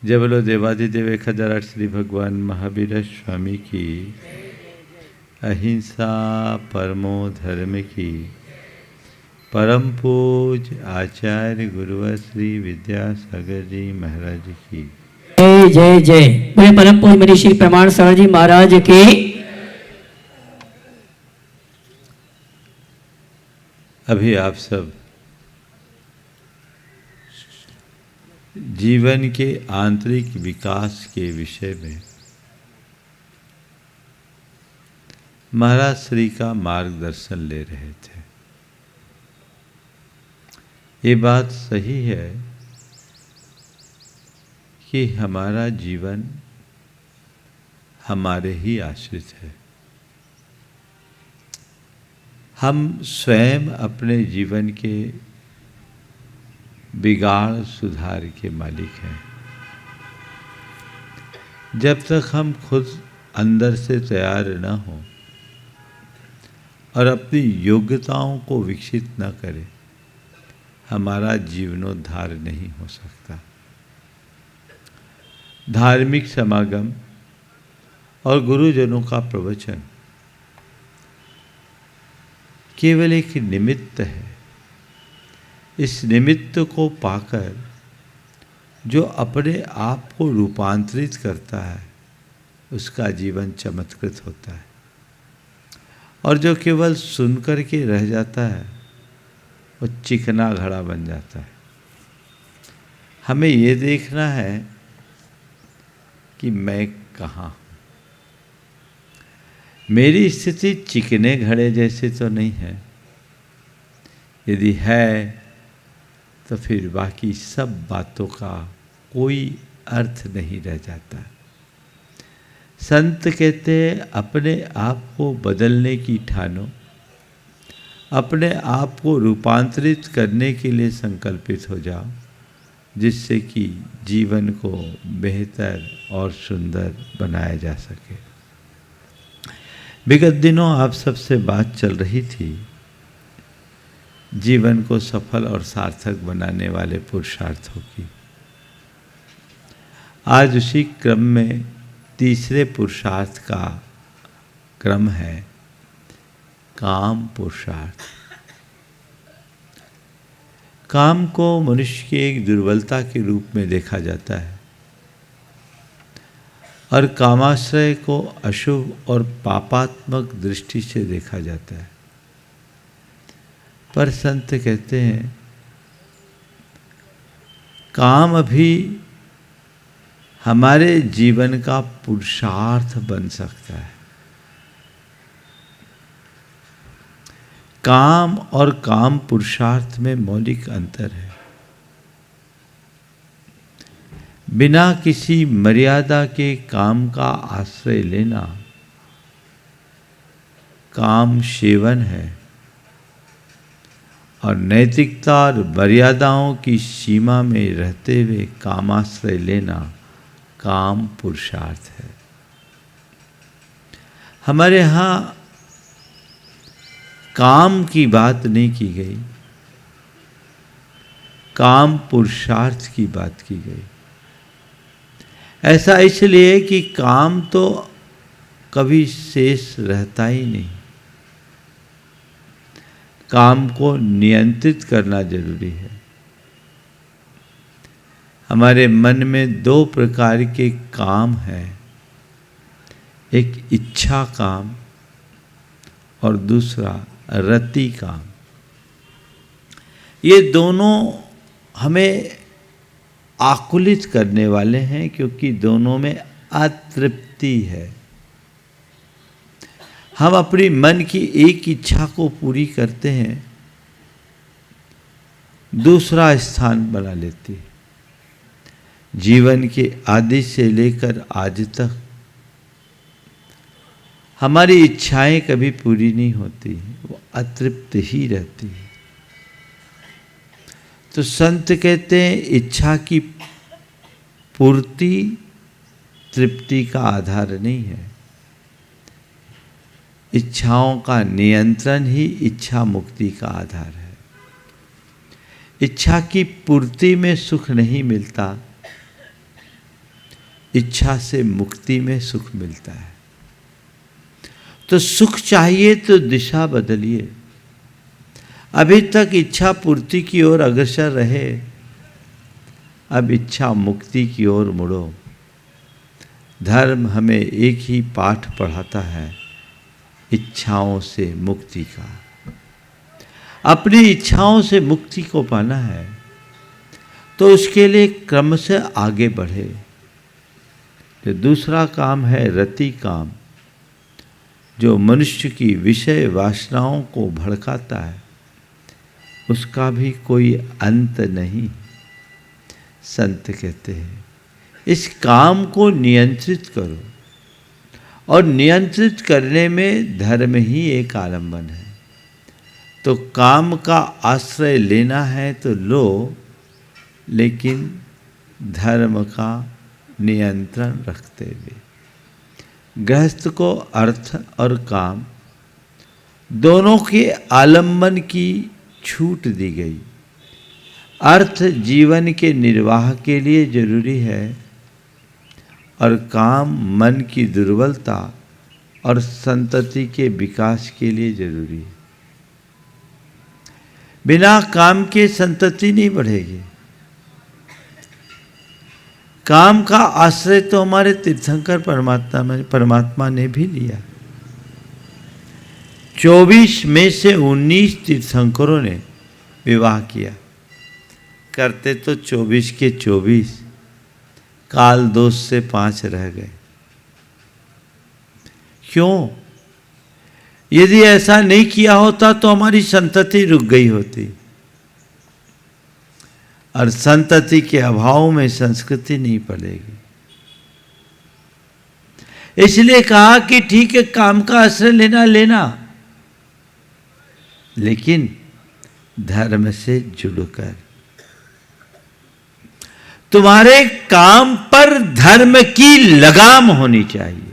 जय बोलो देवादिदेव 1008 श्री भगवान महावीर स्वामी की, अहिंसा परमो धर्म की, परम पूज आचार्य गुरुवर श्री विद्यासागर जी महाराज की जय जय जय। बोले परम पूज मनीषी श्री प्रमाण सागर जी महाराज की। अभी आप सब जीवन के आंतरिक विकास के विषय में महाराज श्री का मार्गदर्शन ले रहे थे। ये बात सही है कि हमारा जीवन हमारे ही आश्रित है। हम स्वयं अपने जीवन के बिगाड़ सुधार के मालिक हैं। जब तक हम खुद अंदर से तैयार न हों और अपनी योग्यताओं को विकसित न करें, हमारा जीवनोद्धार नहीं हो सकता। धार्मिक समागम और गुरुजनों का प्रवचन केवल एक निमित्त है। इस निमित्त को पाकर जो अपने आप को रूपांतरित करता है, उसका जीवन चमत्कृत होता है। और जो केवल सुनकर के रह जाता है, वो चिकना घड़ा बन जाता है। हमें ये देखना है कि मैं कहाँ हूँ। मेरी स्थिति चिकने घड़े जैसे तो नहीं है। यदि है तो फिर बाकी सब बातों का कोई अर्थ नहीं रह जाता। संत कहते हैं, अपने आप को बदलने की ठानो, अपने आप को रूपांतरित करने के लिए संकल्पित हो जाओ, जिससे कि जीवन को बेहतर और सुंदर बनाया जा सके। विगत दिनों आप सबसे बात चल रही थी जीवन को सफल और सार्थक बनाने वाले पुरुषार्थों की। आज उसी क्रम में तीसरे पुरुषार्थ का क्रम है काम पुरुषार्थ। काम को मनुष्य की एक दुर्बलता के रूप में देखा जाता है और कामाश्रय को अशुभ और पापात्मक दृष्टि से देखा जाता है। पर संत कहते हैं, काम भी हमारे जीवन का पुरुषार्थ बन सकता है। काम और काम पुरुषार्थ में मौलिक अंतर है। बिना किसी मर्यादा के काम का आश्रय लेना काम सेवन है, और नैतिकता और मर्यादाओं की सीमा में रहते हुए कामाश्रय लेना काम पुरुषार्थ है। हमारे यहाँ काम की बात नहीं की गई, काम पुरुषार्थ की बात की गई। ऐसा इसलिए कि काम तो कभी शेष रहता ही नहीं। काम को नियंत्रित करना जरूरी है। हमारे मन में दो प्रकार के काम हैं, एक इच्छा काम और दूसरा रति काम। ये दोनों हमें आकुलित करने वाले हैं, क्योंकि दोनों में अतृप्ति है। हम अपनी मन की एक इच्छा को पूरी करते हैं, दूसरा स्थान बना लेती है। जीवन के आदि से लेकर आज तक हमारी इच्छाएं कभी पूरी नहीं होती, वो अतृप्त ही रहती है। तो संत कहते हैं, इच्छा की पूर्ति तृप्ति का आधार नहीं है। इच्छाओं का नियंत्रण ही इच्छा मुक्ति का आधार है। इच्छा की पूर्ति में सुख नहीं मिलता, इच्छा से मुक्ति में सुख मिलता है। तो सुख चाहिए तो दिशा बदलिए। अभी तक इच्छा पूर्ति की ओर अग्रसर रहे, अब इच्छा मुक्ति की ओर मुड़ो। धर्म हमें एक ही पाठ पढ़ाता है, इच्छाओं से मुक्ति का। अपनी इच्छाओं से मुक्ति को पाना है तो उसके लिए क्रम से आगे बढ़े। तो दूसरा काम है रति काम, जो मनुष्य की विषय वासनाओं को भड़काता है, उसका भी कोई अंत नहीं। संत कहते हैं इस काम को नियंत्रित करो, और नियंत्रित करने में धर्म ही एक आलंबन है। तो काम का आश्रय लेना है तो लो, लेकिन धर्म का नियंत्रण रखते हुए। गृहस्थ को अर्थ और काम दोनों के आलंबन की छूट दी गई। अर्थ जीवन के निर्वाह के लिए जरूरी है और काम मन की दुर्बलता और संतति के विकास के लिए जरूरी है। बिना काम के संतति नहीं बढ़ेगी। काम का आश्रय तो हमारे तीर्थंकर परमात्मा ने भी लिया। 24 में से 19 तीर्थंकरों ने विवाह किया। करते तो 24 के 24, काल दोष से 5 रह गए। क्यों? यदि ऐसा नहीं किया होता तो हमारी संतति रुक गई होती, और संतति के अभाव में संस्कृति नहीं पड़ेगी। इसलिए कहा कि ठीक है, काम का आश्रय लेना, लेकिन धर्म से जुड़कर। तुम्हारे काम पर धर्म की लगाम होनी चाहिए।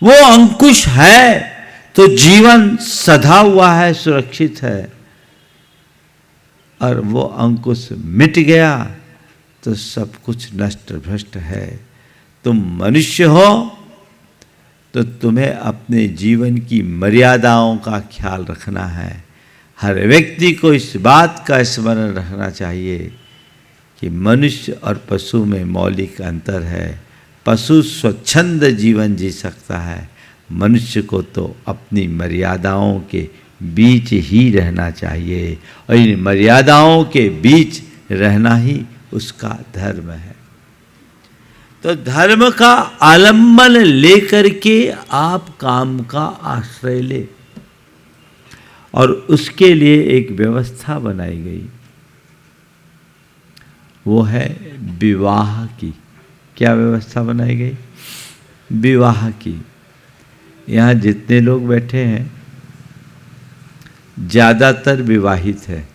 वो अंकुश है तो जीवन सधा हुआ है, सुरक्षित है, और वो अंकुश मिट गया तो सब कुछ नष्ट भ्रष्ट है। तुम मनुष्य हो तो तुम्हें अपने जीवन की मर्यादाओं का ख्याल रखना है। हर व्यक्ति को इस बात का स्मरण रखना चाहिए कि मनुष्य और पशु में मौलिक अंतर है। पशु स्वच्छंद जीवन जी सकता है, मनुष्य को तो अपनी मर्यादाओं के बीच ही रहना चाहिए, और इन मर्यादाओं के बीच रहना ही उसका धर्म है। तो धर्म का आलंबन लेकर के आप काम का आश्रय ले, और उसके लिए एक व्यवस्था बनाई गई, वो है विवाह की। क्या व्यवस्था बनाई गई? विवाह की। यहाँ जितने लोग बैठे हैं ज़्यादातर विवाहित है,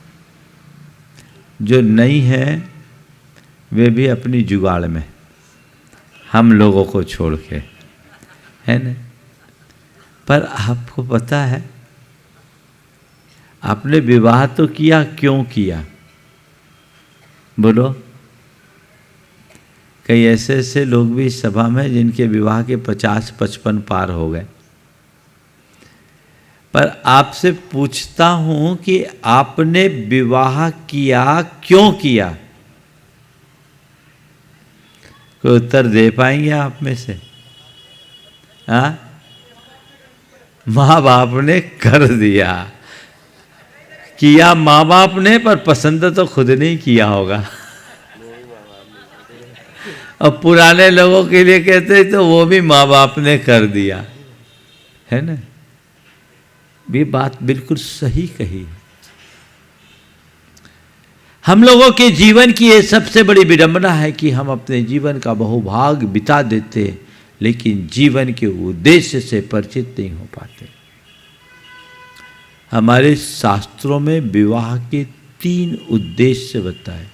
जो नहीं है वे भी अपनी जुगाड़ में, हम लोगों को छोड़ के, है ना। पर आपको पता है, आपने विवाह तो किया, क्यों किया? बोलो। कई ऐसे लोग भी इस सभा में जिनके विवाह के 50-55 पार हो गए। पर आपसे पूछता हूं कि आपने विवाह किया, क्यों किया? कोई उत्तर दे पाएंगे आप में से? हाँ, माँ बाप ने कर दिया। किया माँ बाप ने, पर पसंद तो खुद नहीं किया होगा। अब पुराने लोगों के लिए कहते तो वो भी माँ बाप ने कर दिया, है ना। ये बात बिल्कुल सही कही। हम लोगों के जीवन की ये सबसे बड़ी विडंबना है कि हम अपने जीवन का बहुभाग बिता देते, लेकिन जीवन के उद्देश्य से परिचित नहीं हो पाते। हमारे शास्त्रों में विवाह के 3 उद्देश्य बताए।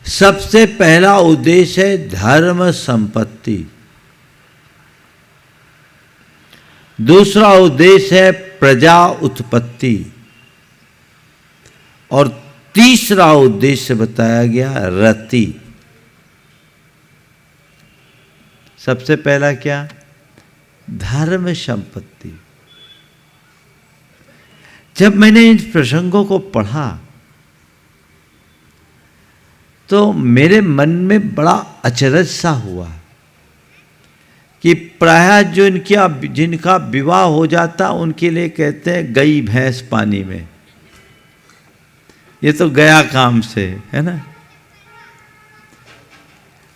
सबसे पहला उद्देश्य है धर्म संपत्ति, दूसरा उद्देश्य है प्रजा उत्पत्ति, और तीसरा उद्देश्य बताया गया रति। सबसे पहला क्या? धर्म संपत्ति। जब मैंने इन प्रसंगों को पढ़ा तो मेरे मन में बड़ा अचरज सा हुआ कि प्रायः जो जिनका विवाह हो जाता उनके लिए कहते हैं गई भैंस पानी में, ये तो गया काम से, है ना।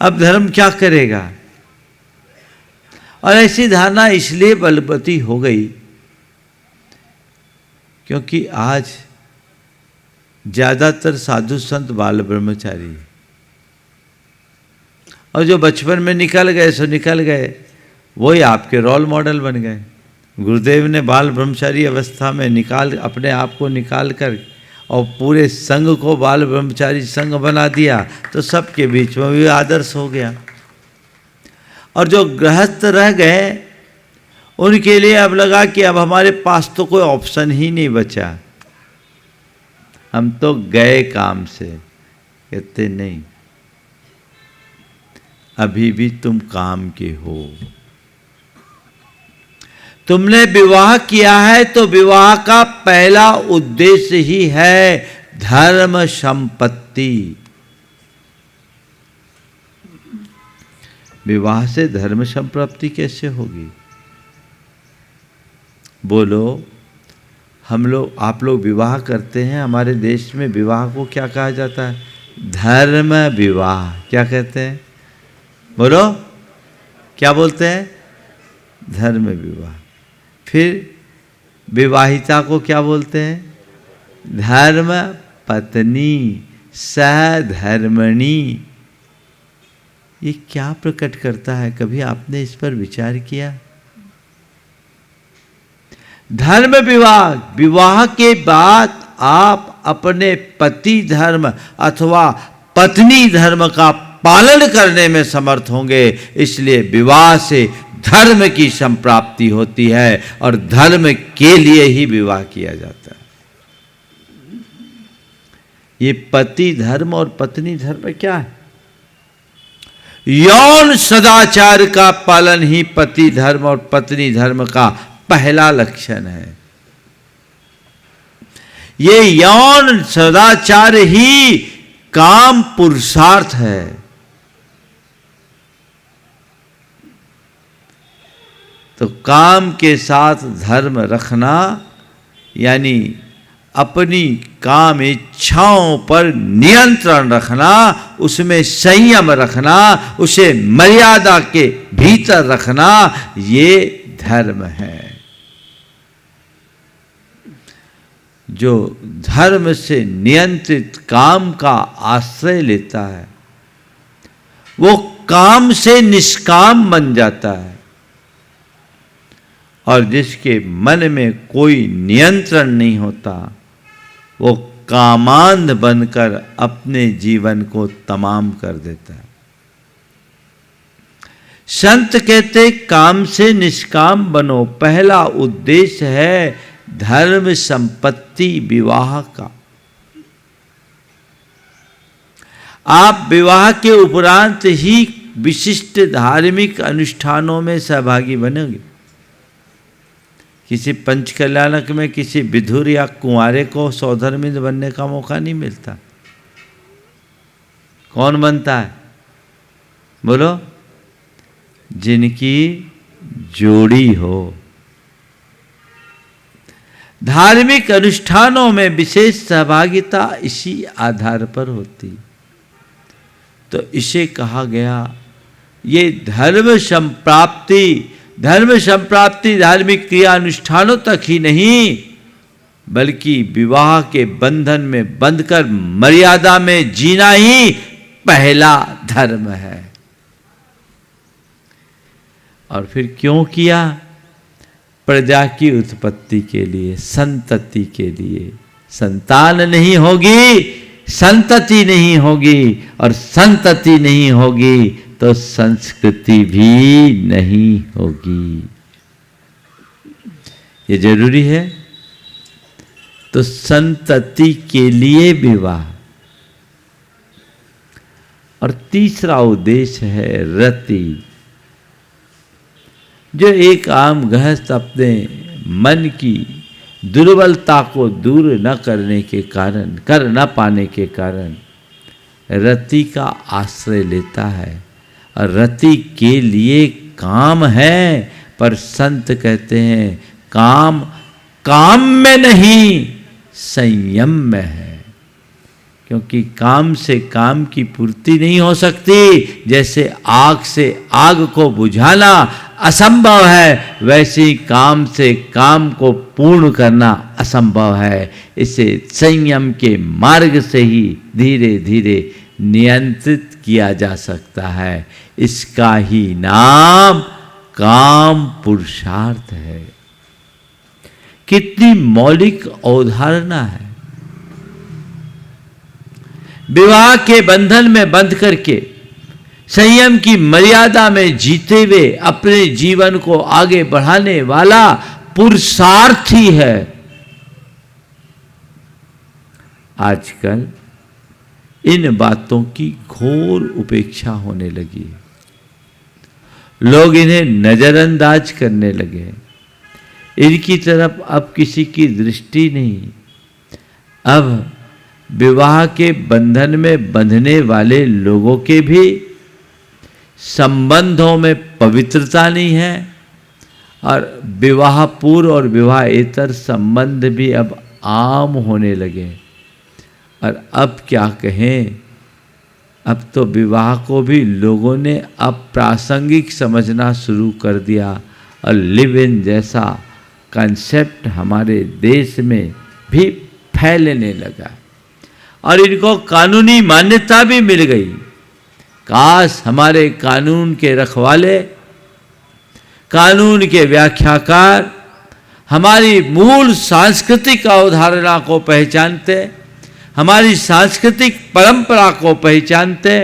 अब धर्म क्या करेगा? और ऐसी धारणा इसलिए बलवती हो गई क्योंकि आज ज्यादातर साधु संत बाल ब्रह्मचारी, और जो बचपन में निकल गए सो निकल गए, वही आपके रोल मॉडल बन गए। गुरुदेव ने बाल ब्रह्मचारी अवस्था में अपने आप को निकाल कर और पूरे संघ को बाल ब्रह्मचारी संघ बना दिया, तो सबके बीच में भी आदर्श हो गया। और जो गृहस्थ रह गए उनके लिए अब लगा कि अब हमारे पास तो कोई ऑप्शन ही नहीं बचा, हम तो गए काम से। कहते नहीं, अभी भी तुम काम के हो। तुमने विवाह किया है तो विवाह का पहला उद्देश्य ही है धर्म संपत्ति। विवाह से धर्म संप्राप्ति कैसे होगी? बोलो, आप लोग विवाह करते हैं, हमारे देश में विवाह को क्या कहा जाता है? धर्म विवाह। क्या कहते हैं? बोलो, क्या बोलते हैं? धर्म विवाह। फिर विवाहिता को क्या बोलते हैं? धर्म पत्नी, सहधर्मणी। ये क्या प्रकट करता है? कभी आपने इस पर विचार किया? धर्म विवाह, विवाह के बाद आप अपने पति धर्म अथवा पत्नी धर्म का पालन करने में समर्थ होंगे। इसलिए विवाह से धर्म की संप्राप्ति होती है और धर्म के लिए ही विवाह किया जाता है। ये पति धर्म और पत्नी धर्म क्या है? यौन सदाचार का पालन ही पति धर्म और पत्नी धर्म का पहला लक्षण है। ये यौन सदाचार ही काम पुरुषार्थ है। तो काम के साथ धर्म रखना यानी अपनी काम इच्छाओं पर नियंत्रण रखना, उसमें संयम रखना, उसे मर्यादा के भीतर रखना, ये धर्म है। जो धर्म से नियंत्रित काम का आश्रय लेता है वो काम से निष्काम बन जाता है, और जिसके मन में कोई नियंत्रण नहीं होता वो कामांध बनकर अपने जीवन को तमाम कर देता है। संत कहते काम से निष्काम बनो। पहला उद्देश्य है धर्म संपत्ति विवाह का। आप विवाह के उपरांत ही विशिष्ट धार्मिक अनुष्ठानों में सहभागी बनेंगे। किसी पंचकल्याणक में किसी विधुर या कुंवारे को सौधर्मिंद बनने का मौका नहीं मिलता। कौन बनता है? बोलो, जिनकी जोड़ी हो। धार्मिक अनुष्ठानों में विशेष सहभागिता इसी आधार पर होती। तो इसे कहा गया ये धर्म संप्राप्ति धार्मिक क्रिया अनुष्ठानों तक ही नहीं बल्कि विवाह के बंधन में बंधकर मर्यादा में जीना ही पहला धर्म है। और फिर क्यों किया? प्रजा की उत्पत्ति के लिए, संतति के लिए। संतान नहीं होगी, संतति नहीं होगी, और संतति नहीं होगी तो संस्कृति भी नहीं होगी। ये जरूरी है। तो संतति के लिए विवाह। और तीसरा उद्देश्य है रति, जो एक आम गृहस्थ अपने मन की दुर्बलता को दूर न करने के कारण, कर न पाने के कारण रति का आश्रय लेता है। और रति के लिए काम है, पर संत कहते हैं काम काम में नहीं संयम में है। क्योंकि काम से काम की पूर्ति नहीं हो सकती। जैसे आग से आग को बुझाना असंभव है, वैसे ही काम से काम को पूर्ण करना असंभव है। इसे संयम के मार्ग से ही धीरे धीरे नियंत्रित किया जा सकता है। इसका ही नाम काम पुरुषार्थ है। कितनी मौलिक अवधारणा है। विवाह के बंधन में बंध करके संयम की मर्यादा में जीते हुए अपने जीवन को आगे बढ़ाने वाला पुरुषार्थ ही है। आजकल इन बातों की घोर उपेक्षा होने लगी। लोग इन्हें नजरअंदाज करने लगे। इनकी तरफ अब किसी की दृष्टि नहीं। अब विवाह के बंधन में बंधने वाले लोगों के भी संबंधों में पवित्रता नहीं है, और विवाह पूर्व और विवाहेतर संबंध भी अब आम होने लगे। और अब क्या कहें, अब तो विवाह को भी लोगों ने अप्रासंगिक समझना शुरू कर दिया। और लिव इन जैसा कंसेप्ट हमारे देश में भी फैलने लगा, और इनको कानूनी मान्यता भी मिल गई। काश हमारे कानून के रखवाले, कानून के व्याख्याकार हमारी मूल सांस्कृतिक अवधारणा को पहचानते, हमारी सांस्कृतिक परंपरा को पहचानते,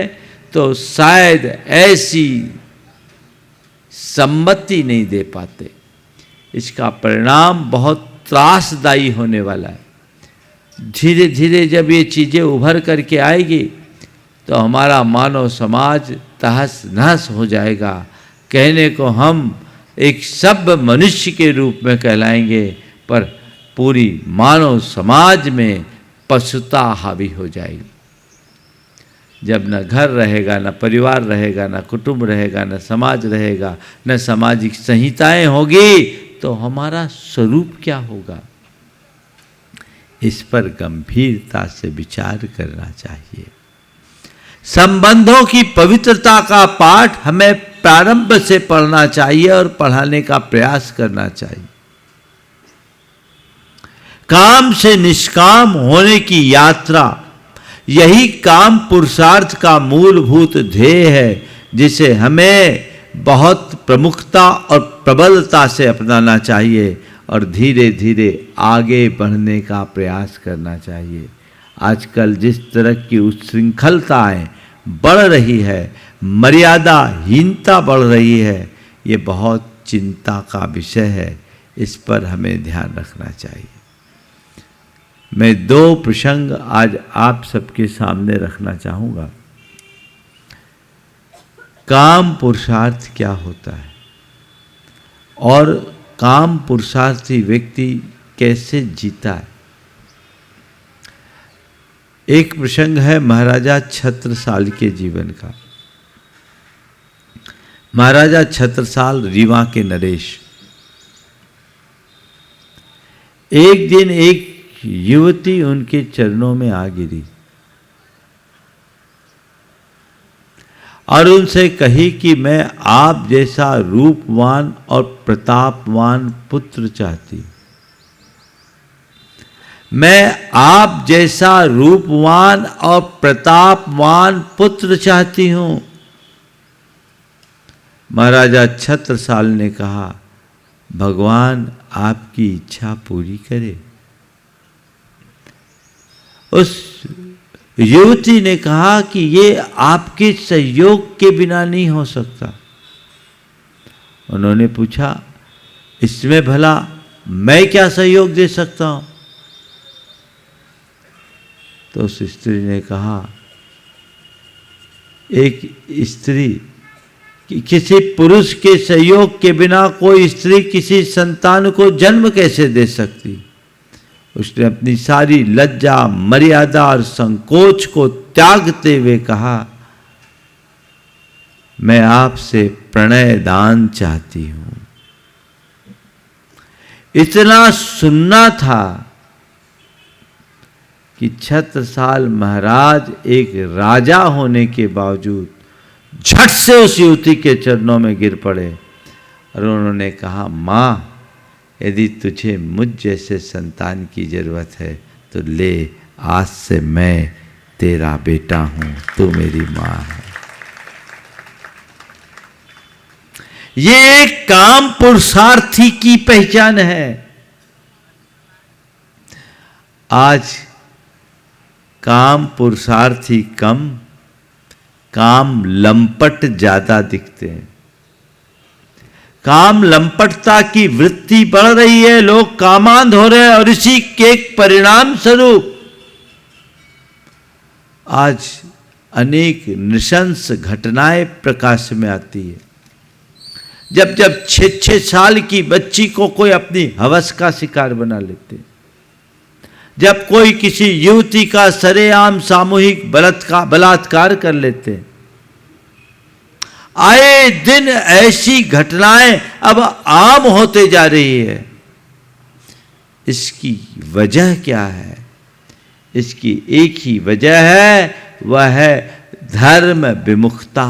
तो शायद ऐसी सम्मति नहीं दे पाते। इसका परिणाम बहुत त्रासदायी होने वाला है। धीरे धीरे जब ये चीज़ें उभर करके आएगी तो हमारा मानव समाज तहस नहस हो जाएगा। कहने को हम एक सभ्य मनुष्य के रूप में कहलाएंगे, पर पूरी मानव समाज में पशुता हावी हो जाएगी। जब न घर रहेगा, न परिवार रहेगा, न कुटुंब रहेगा, न समाज रहेगा, न सामाजिक संहिताएं होगी, तो हमारा स्वरूप क्या होगा? इस पर गंभीरता से विचार करना चाहिए। संबंधों की पवित्रता का पाठ हमें प्रारंभ से पढ़ना चाहिए और पढ़ाने का प्रयास करना चाहिए। काम से निष्काम होने की यात्रा, यही काम पुरुषार्थ का मूलभूत ध्येय है, जिसे हमें बहुत प्रमुखता और प्रबलता से अपनाना चाहिए और धीरे धीरे आगे बढ़ने का प्रयास करना चाहिए। आजकल जिस तरह की उच्छृंखलताएं बढ़ रही है, मर्यादाहीनता बढ़ रही है, ये बहुत चिंता का विषय है। इस पर हमें ध्यान रखना चाहिए। मैं 2 प्रसंग आज आप सबके सामने रखना चाहूँगा। काम पुरुषार्थ क्या होता है और काम पुरुषार्थी व्यक्ति कैसे जीता है। एक प्रसंग है महाराजा छत्रसाल के जीवन का। महाराजा छत्रसाल रीवा के नरेश। एक दिन एक युवती उनके चरणों में आ गिरी और उनसे कही कि मैं आप जैसा रूपवान और प्रतापवान पुत्र चाहती। मैं आप जैसा रूपवान और प्रतापवान पुत्र चाहती हूं। महाराजा छत्रसाल ने कहा, भगवान आपकी इच्छा पूरी करे। उस युवती ने कहा कि ये आपके सहयोग के बिना नहीं हो सकता। उन्होंने पूछा, इसमें भला मैं क्या सहयोग दे सकता हूं? तो उस स्त्री ने कहा, एक स्त्री किसी पुरुष के सहयोग के बिना कोई स्त्री किसी संतान को जन्म कैसे दे सकती। उसने अपनी सारी लज्जा, मर्यादा और संकोच को त्यागते हुए कहा, मैं आपसे प्रणय दान चाहती हूं। इतना सुनना था कि छत्रसाल महाराज एक राजा होने के बावजूद झट से उस युवती के चरणों में गिर पड़े और उन्होंने कहा, माँ, यदि तुझे मुझ जैसे संतान की जरूरत है तो ले, आज से मैं तेरा बेटा हूं, तू मेरी माँ है। ये एक काम पुरुषार्थी की पहचान है। आज काम पुरुषार्थी कम, काम लंपट ज्यादा दिखते हैं। काम लंपटता की वृत्ति बढ़ रही है, लोग कामांध हो रहे हैं और इसी के परिणाम स्वरूप आज अनेक नृशंस घटनाएं प्रकाश में आती है। जब जब 6-6 साल की बच्ची को कोई अपनी हवस का शिकार बना लेते, जब कोई किसी युवती का सरेआम सामूहिक बलात्कार कर लेते, आए दिन ऐसी घटनाएं अब आम होते जा रही है। इसकी वजह क्या है? इसकी एक ही वजह है, वह है धर्म विमुखता।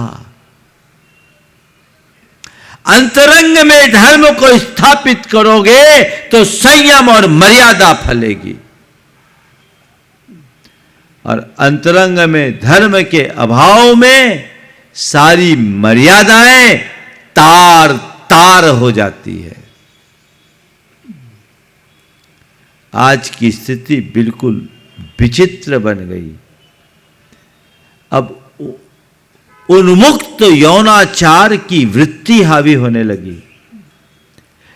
अंतरंग में धर्म को स्थापित करोगे तो संयम और मर्यादा फलेगी, और अंतरंग में धर्म के अभाव में सारी मर्यादाएं तार तार हो जाती है। आज की स्थिति बिल्कुल विचित्र बन गई। अब उन्मुक्त यौनाचार की वृत्ति हावी होने लगी।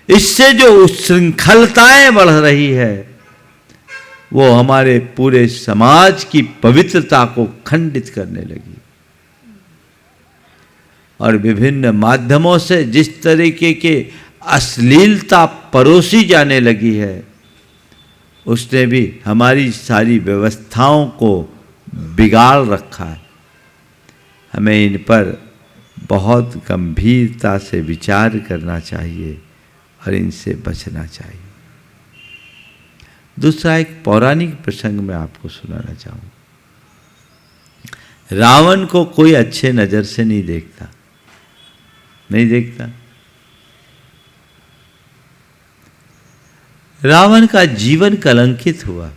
इससे जो उच्छृंखलताएं बढ़ रही है, वो हमारे पूरे समाज की पवित्रता को खंडित करने लगी। और विभिन्न माध्यमों से जिस तरीके के अश्लीलता परोसी जाने लगी है, उसने भी हमारी सारी व्यवस्थाओं को बिगाड़ रखा है। हमें इन पर बहुत गंभीरता से विचार करना चाहिए और इनसे बचना चाहिए। दूसरा एक पौराणिक प्रसंग मैं आपको सुनाना चाहूँ। रावण को कोई अच्छे नज़र से नहीं देखता। रावण का जीवन कलंकित हुआ।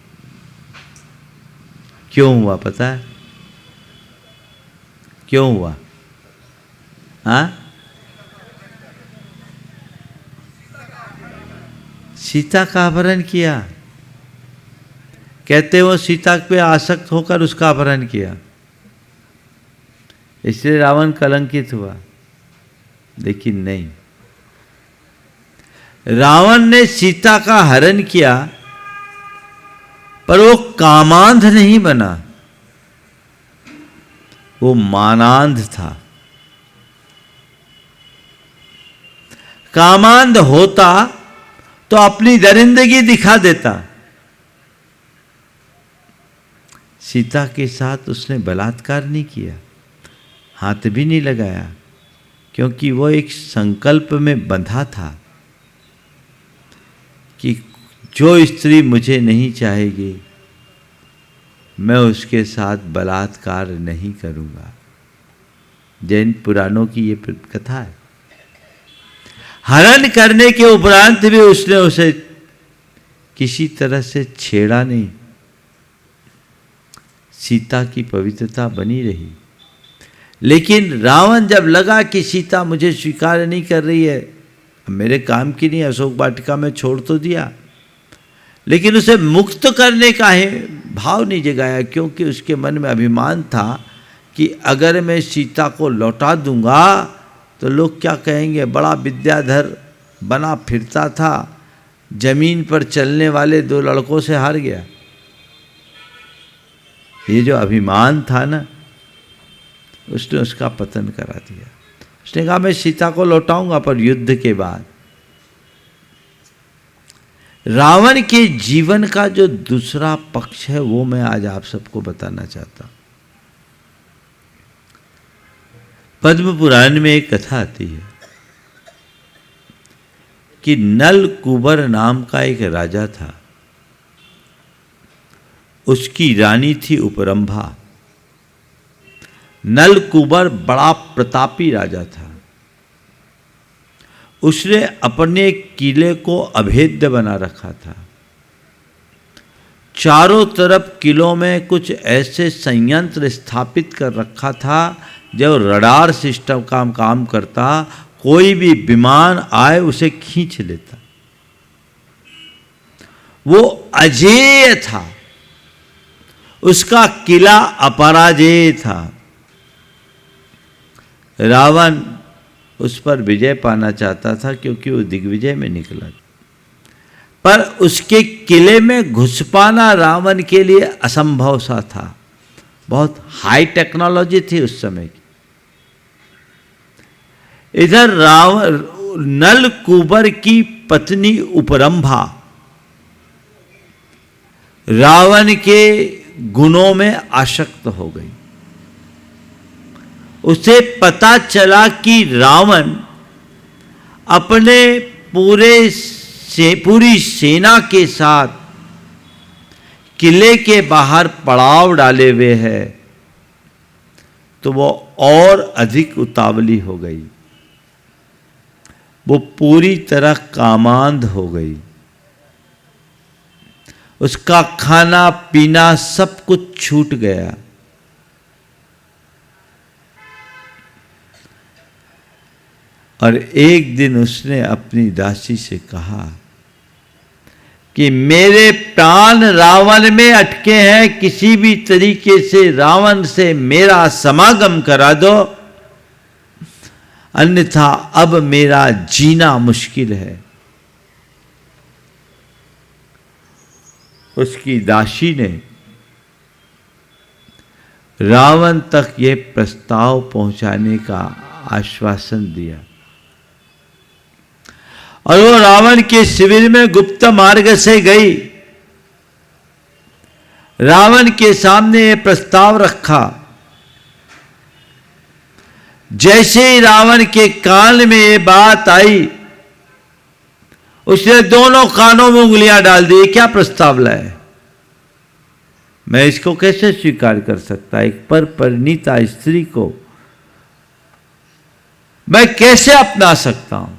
क्यों हुआ पता है? क्यों हुआ? हाँ, सीता का अपहरण किया। कहते वो सीता पे आसक्त होकर उसका अपहरण किया, इसलिए रावण कलंकित हुआ। लेकिन नहीं, रावण ने सीता का हरण किया, पर वो कामांध नहीं बना, वो मानांध था। कामांध होता तो अपनी दरिंदगी दिखा देता। सीता के साथ उसने बलात्कार नहीं किया, हाथ भी नहीं लगाया, क्योंकि वो एक संकल्प में बंधा था कि जो स्त्री मुझे नहीं चाहेगी, मैं उसके साथ बलात्कार नहीं करूंगा। जैन पुराणों की ये कथा है। हरण करने के उपरांत भी उसने उसे किसी तरह से छेड़ा नहीं। सीता की पवित्रता बनी रही। लेकिन रावण जब लगा कि सीता मुझे स्वीकार नहीं कर रही है, मेरे काम की नहीं, अशोक वाटिका में छोड़ तो दिया, लेकिन उसे मुक्त करने का भाव नहीं जगाया, क्योंकि उसके मन में अभिमान था कि अगर मैं सीता को लौटा दूंगा तो लोग क्या कहेंगे, बड़ा विद्याधर बना फिरता था, जमीन पर चलने वाले 2 लड़कों से हार गया। ये जो अभिमान था ना, उसने उसका पतन करा दिया। उसने कहा मैं सीता को लौटाऊंगा, पर युद्ध के बाद। रावण के जीवन का जो दूसरा पक्ष है वो मैं आज आप सबको बताना चाहता हूं। पद्म पुराण में एक कथा आती है कि नल कुबर नाम का एक राजा था। उसकी रानी थी उपरंभा। नल कुबर बड़ा प्रतापी राजा था। उसने अपने किले को अभेद्य बना रखा था। चारों तरफ किलों में कुछ ऐसे संयंत्र स्थापित कर रखा था जो रडार सिस्टम का काम करता, कोई भी विमान आए उसे खींच लेता। वो अजेय था, उसका किला अपराजेय था। रावण उस पर विजय पाना चाहता था क्योंकि वो दिग्विजय में निकला, पर उसके किले में घुस पाना रावण के लिए असंभव सा था। बहुत हाई टेक्नोलॉजी थी उस समय की। इधर रावण नल कुबर की पत्नी उपरंभा रावण के गुणों में आसक्त हो गई। उसे पता चला कि रावण अपने पूरी सेना के साथ किले के बाहर पड़ाव डाले हुए है, तो वो और अधिक उतावली हो गई। वो पूरी तरह कामांध हो गई। उसका खाना पीना सब कुछ छूट गया। और एक दिन उसने अपनी दासी से कहा कि मेरे प्राण रावण में अटके हैं, किसी भी तरीके से रावण से मेरा समागम करा दो, अन्यथा अब मेरा जीना मुश्किल है। उसकी दासी ने रावण तक ये प्रस्ताव पहुंचाने का आश्वासन दिया और वो रावण के शिविर में गुप्त मार्ग से गई। रावण के सामने ये प्रस्ताव रखा। जैसे ही रावण के कान में ये बात आई, उसने दोनों कानों में उंगलियां डाल दी। क्या प्रस्ताव लाए? मैं इसको कैसे स्वीकार कर सकता? एक पर परिणीता स्त्री को मैं कैसे अपना सकता हूं?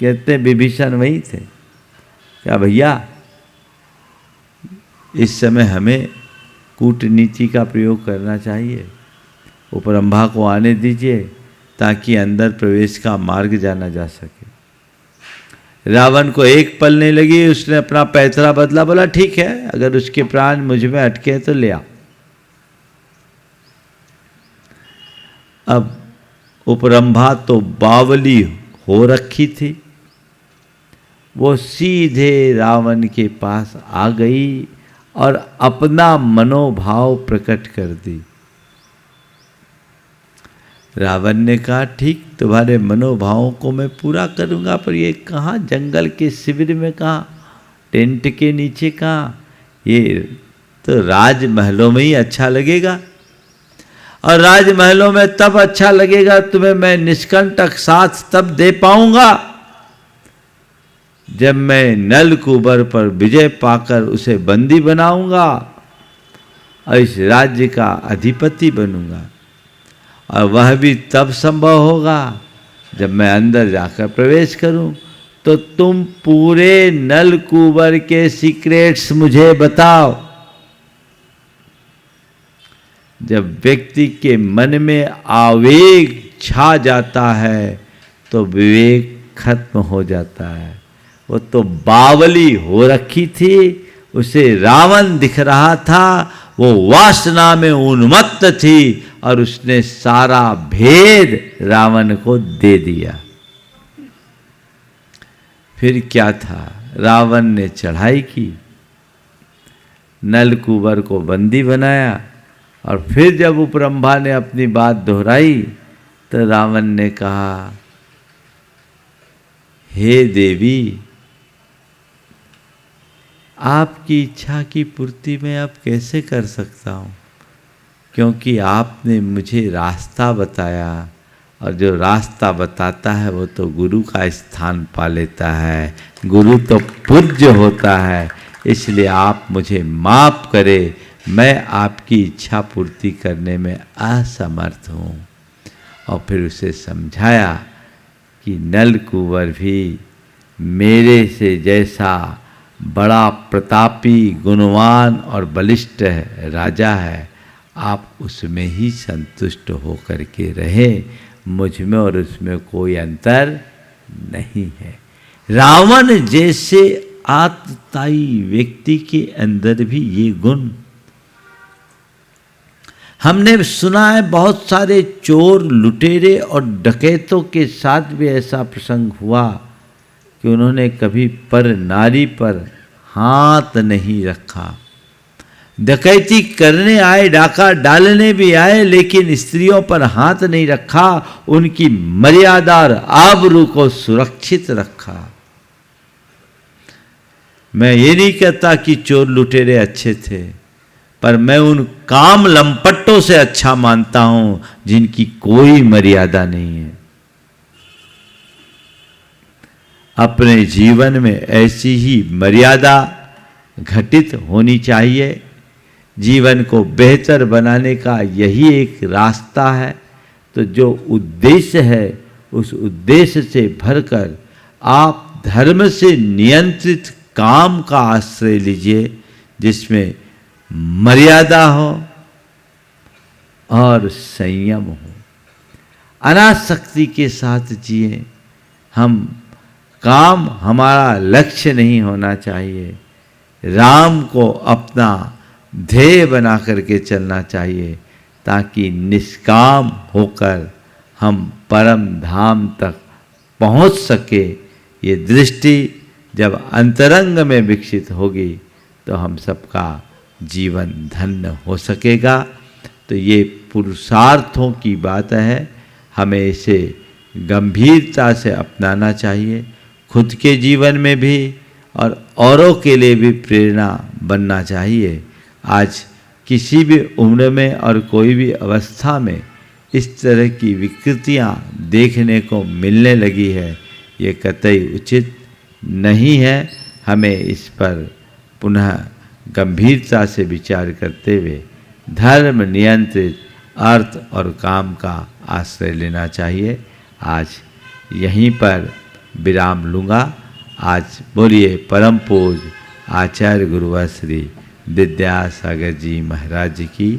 कहते विभीषण वही थे। क्या भैया, इस समय हमें कूटनीति का प्रयोग करना चाहिए। उपरंभा को आने दीजिए ताकि अंदर प्रवेश का मार्ग जाना जा सके। रावण को एक पल नहीं लगी, उसने अपना पैतरा बदला, बोला ठीक है, अगर उसके प्राण मुझ में अटके तो ले आ। अब उपरंभा तो बावली हो रखी थी। वो सीधे रावण के पास आ गई और अपना मनोभाव प्रकट कर दी। रावण ने कहा ठीक, तुम्हारे मनोभावों को मैं पूरा करूंगा, पर ये कहाँ, जंगल के शिविर में कहाँ, टेंट के नीचे कहाँ? ये तो राजमहलों में ही अच्छा लगेगा। और राजमहलों में तब अच्छा लगेगा तुम्हें मैं निष्कंटक साथ तब दे पाऊंगा जब मैं नल कुबर पर विजय पाकर उसे बंदी बनाऊंगा और इस राज्य का अधिपति बनूंगा। और वह भी तब संभव होगा जब मैं अंदर जाकर प्रवेश करूं। तो तुम पूरे नल कुबर के सीक्रेट्स मुझे बताओ। जब व्यक्ति के मन में आवेग छा जाता है तो विवेक खत्म हो जाता है। वो तो बावली हो रखी थी, उसे रावण दिख रहा था, वो वासना में उन्मत्त थी और उसने सारा भेद रावण को दे दिया। फिर क्या था? रावण ने चढ़ाई की, नलकूबर को बंदी बनाया। और फिर जब उपरंभा ने अपनी बात दोहराई तो रावण ने कहा, हे देवी, आपकी इच्छा की पूर्ति मैं अब कैसे कर सकता हूँ, क्योंकि आपने मुझे रास्ता बताया, और जो रास्ता बताता है वो तो गुरु का स्थान पा लेता है, गुरु तो पूज्य होता है। इसलिए आप मुझे माफ करें, मैं आपकी इच्छा पूर्ति करने में असमर्थ हूँ। और फिर उसे समझाया कि नलकूबर भी मेरे से जैसा बड़ा प्रतापी, गुणवान और बलिष्ठ राजा है, आप उसमें ही संतुष्ट होकर के रहे, मुझ में और उसमें कोई अंतर नहीं है। रावण जैसे आतताई व्यक्ति के अंदर भी ये गुण, हमने सुना है बहुत सारे चोर, लुटेरे और डकैतों के साथ भी ऐसा प्रसंग हुआ कि उन्होंने कभी पर नारी पर हाथ नहीं रखा। डकैती करने आए, डाका डालने भी आए, लेकिन स्त्रियों पर हाथ नहीं रखा, उनकी मर्यादा और आबरू को सुरक्षित रखा। मैं ये नहीं कहता कि चोर लुटेरे अच्छे थे, पर मैं उन काम लंपटों से अच्छा मानता हूं जिनकी कोई मर्यादा नहीं है। अपने जीवन में ऐसी ही मर्यादा घटित होनी चाहिए। जीवन को बेहतर बनाने का यही एक रास्ता है। तो जो उद्देश्य है, उस उद्देश्य से भरकर आप धर्म से नियंत्रित काम का आश्रय लीजिए, जिसमें मर्यादा हो और संयम हो। अनासक्ति के साथ जिए। हम काम हमारा लक्ष्य नहीं होना चाहिए, राम को अपना ध्येय बना करके चलना चाहिए, ताकि निष्काम होकर हम परम धाम तक पहुंच सके। ये दृष्टि जब अंतरंग में विकसित होगी तो हम सबका जीवन धन्य हो सकेगा। तो ये पुरुषार्थों की बात है, हमें इसे गंभीरता से अपनाना चाहिए, खुद के जीवन में भी और औरों के लिए भी प्रेरणा बनना चाहिए। आज किसी भी उम्र में और कोई भी अवस्था में इस तरह की विकृतियां देखने को मिलने लगी है, ये कतई उचित नहीं है। हमें इस पर पुनः गंभीरता से विचार करते हुए धर्म नियंत्रित अर्थ और काम का आश्रय लेना चाहिए। आज यहीं पर विराम लूँगा। आज बोलिए परम पूज्य आचार्य गुरुवर श्री विद्यासागर जी महाराज की